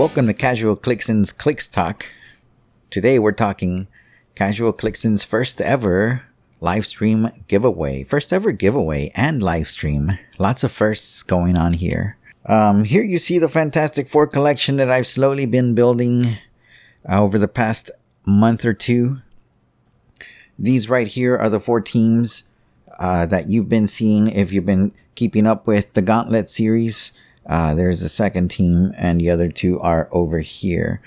Welcome to Casual Clix's Clix Talk. Today we're talking Casual Clix's first ever live stream giveaway. First ever giveaway and live stream. Lots of firsts going on here. Here you see the Fantastic Four collection that I've slowly been building over the past month or two. These right here are the four teams that you've been seeing if you've been keeping up with the Gauntlet series. There's a second team and the other two are over here.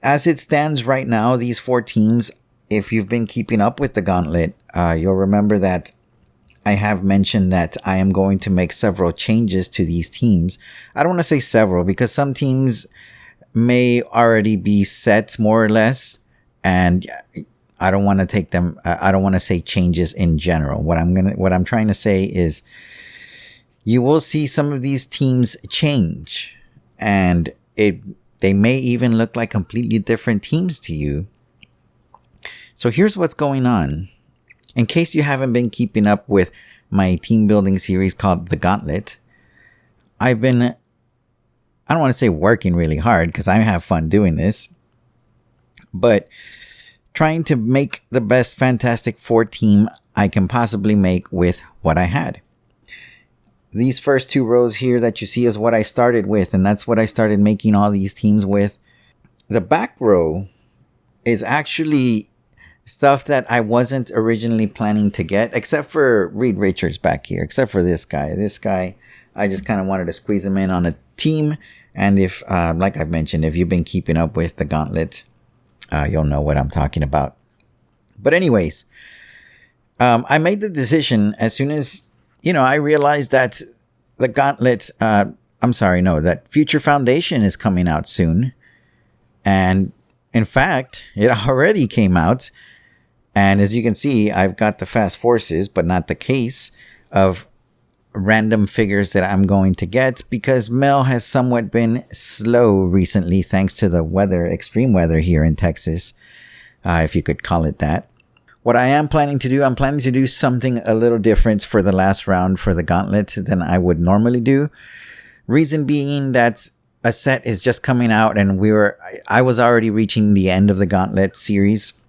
As it stands right now, these four teams, if you've been keeping up with the Gauntlet, you'll remember that I have mentioned that I am going to make several changes to these teams. I don't want to say several because some teams may already be set more or less, and I don't want to take them. I don't want to say changes in general. What I'm trying to say is you will see some of these teams change, and they may even look like completely different teams to you. So here's what's going on. In case you haven't been keeping up with my team building series called The Gauntlet, I've been, I don't want to say working really hard because I have fun doing this, but trying to make the best Fantastic Four team I can possibly make with what I had. These first two rows here that you see is what I started with, and that's what I started making all these teams with. The back row is actually stuff that I wasn't originally planning to get, except for Reed Richards back here, except for this guy. This guy, I just kind of wanted to squeeze him in on a team, and if, like I've mentioned, if you've been keeping up with the Gauntlet, you'll know what I'm talking about. But anyways, I made the decision as soon as I realized that the Gauntlet, that Future Foundation is coming out soon. And in fact, it already came out. And as you can see, I've got the Fast Forces, but not the case of random figures that I'm going to get because mail has somewhat been slow recently thanks to the weather, extreme weather here in Texas, if you could call it that. What I am planning to do, I'm planning to do something a little different for the last round for the Gauntlet than I would normally do. Reason being that a set is just coming out and I was already reaching the end of the Gauntlet series.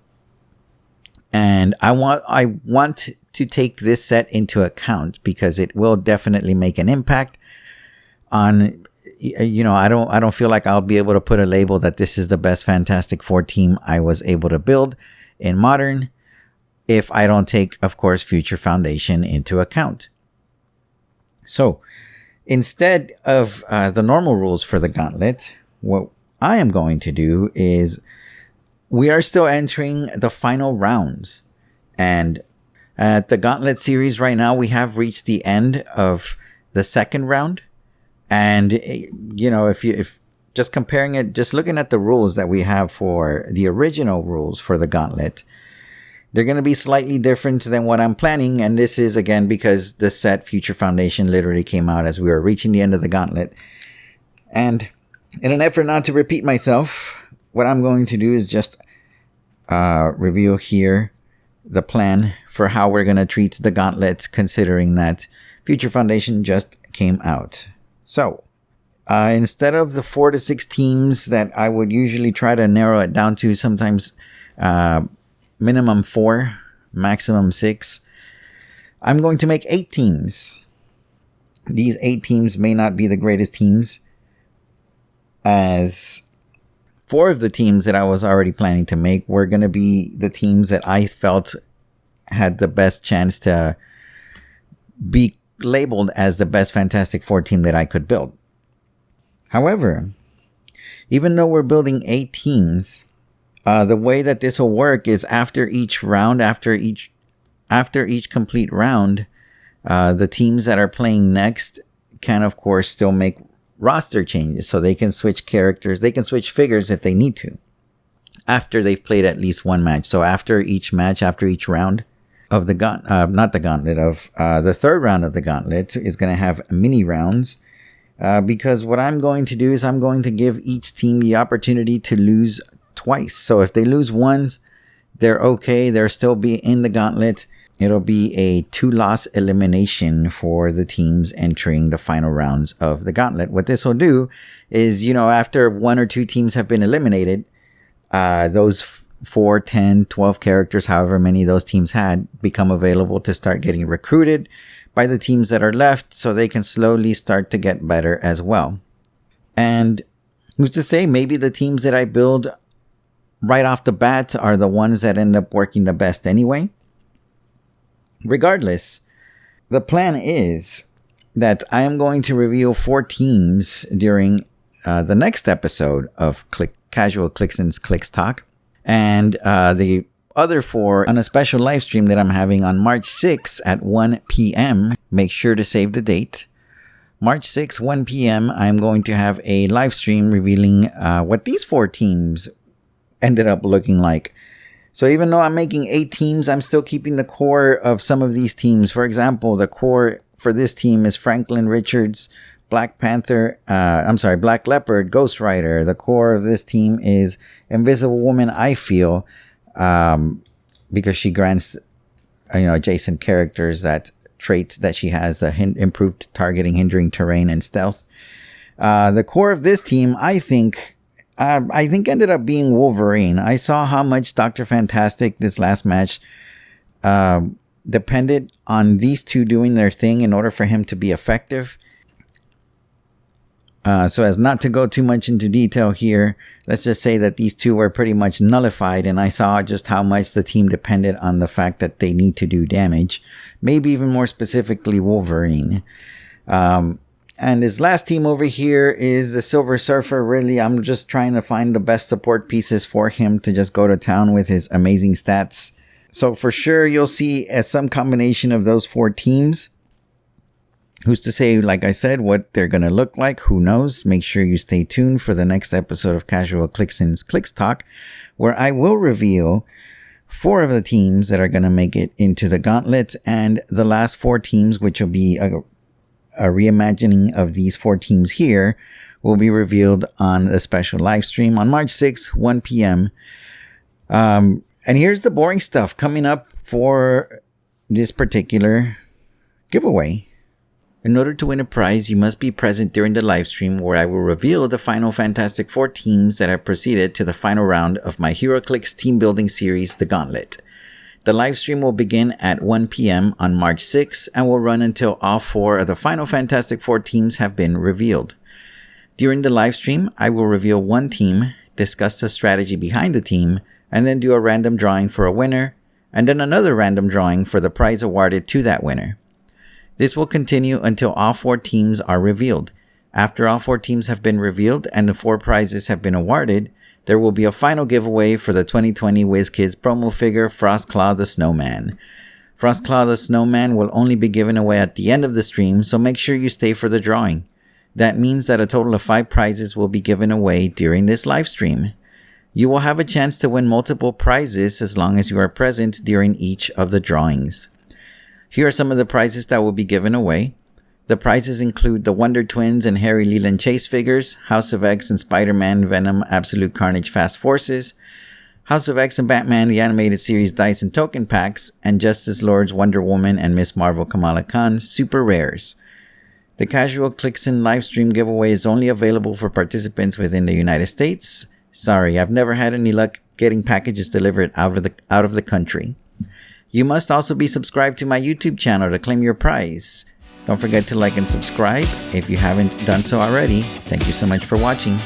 And I want to take this set into account because it will definitely make an impact on, I don't feel like I'll be able to put a label that this is the best Fantastic Four team I was able to build in Modern if I don't take, of course, Future Foundation into account. So instead of the normal rules for the Gauntlet, what I am going to do is we are still entering the final rounds. And at the Gauntlet series right now, we have reached the end of the second round. And, if just comparing it, just looking at the rules that we have for the original rules for the Gauntlet, they're going to be slightly different than what I'm planning. And this is, again, because the set Future Foundation literally came out as we were reaching the end of the Gauntlet. And in an effort not to repeat myself, what I'm going to do is just reveal here the plan for how we're going to treat the Gauntlet, considering that Future Foundation just came out. So, instead of the 4 to 6 teams that I would usually try to narrow it down to, sometimes minimum 4, maximum 6, I'm going to make 8 teams. These 8 teams may not be the greatest teams, as 4 of the teams that I was already planning to make were going to be the teams that I felt had the best chance to be labeled as the best Fantastic Four team that I could build. However, even though we're building 8 teams, the way that this will work is after each complete round, the teams that are playing next can, of course, still make roster changes. So they can switch characters, they can switch figures if they need to after they've played at least one match. So after each round of the the third round of the Gauntlet is going to have mini rounds. Because what I'm going to do is I'm going to give each team the opportunity to lose twice. So if they lose once, they're okay. They'll still be in the Gauntlet. It'll be a 2-loss elimination for the teams entering the final rounds of the Gauntlet. What this will do is, after 1 or 2 teams have been eliminated, those 4, 10, 12 characters, however many those teams had, become available to start getting recruited by the teams that are left, so they can slowly start to get better as well. And who's to say, maybe the teams that I build right off the bat are the ones that end up working the best anyway. Regardless, the plan is that I am going to reveal 4 teams during the next episode of Casual Clixins Clix Talk. And the other 4 on a special live stream that I'm having on March 6th at 1 p.m. Make sure to save the date. March 6th, 1 p.m. I'm going to have a live stream revealing what these 4 teams ended up looking like. So even though I'm making 8 teams, I'm still keeping the core of some of these teams. For example, the core for this team is Franklin Richards, Black Leopard, Ghost Rider. The core of this team is Invisible Woman, I feel, because she grants, adjacent characters that trait that she has, improved targeting, hindering terrain, and stealth. The core of this team, I think ended up being Wolverine. I saw how much Dr. Fantastic this last match depended on these 2 doing their thing in order for him to be effective. So as not to go too much into detail here, let's just say that these 2 were pretty much nullified, and I saw just how much the team depended on the fact that they need to do damage. Maybe even more specifically Wolverine. And this last team over here is the Silver Surfer. Really, I'm just trying to find the best support pieces for him to just go to town with his amazing stats. So for sure, you'll see some combination of those 4 teams. Who's to say, like I said, what they're going to look like? Who knows? Make sure you stay tuned for the next episode of Casual Clixins Clix Talk, where I will reveal 4 of the teams that are going to make it into the Gauntlet, and the last 4 teams, which will be a reimagining of these 4 teams here, will be revealed on a special live stream on March 6th, 1 p.m. And here's the boring stuff coming up for this particular giveaway. In order to win a prize, you must be present during the live stream where I will reveal the final Fantastic Four teams that have proceeded to the final round of my HeroClix team building series, The Gauntlet. The live stream will begin at 1 p.m. on March 6th and will run until all 4 of the final Fantastic Four teams have been revealed. During the live stream, I will reveal 1 team, discuss the strategy behind the team, and then do a random drawing for a winner, and then another random drawing for the prize awarded to that winner. This will continue until all 4 teams are revealed. After all 4 teams have been revealed and the 4 prizes have been awarded, there will be a final giveaway for the 2020 WizKids promo figure Frostclaw the Snowman. Frostclaw the Snowman will only be given away at the end of the stream, so make sure you stay for the drawing. That means that a total of 5 prizes will be given away during this live stream. You will have a chance to win multiple prizes as long as you are present during each of the drawings. Here are some of the prizes that will be given away. The prizes include the Wonder Twins and Harry Leland Chase figures, House of X and Spider-Man Venom Absolute Carnage Fast Forces, House of X and Batman the Animated Series Dice and Token Packs, and Justice Lords Wonder Woman and Miss Marvel Kamala Khan Super Rares. The Casual Clixin livestream giveaway is only available for participants within the United States. Sorry, I've never had any luck getting packages delivered out of the country. You must also be subscribed to my YouTube channel to claim your prize. Don't forget to like and subscribe if you haven't done so already. Thank you so much for watching.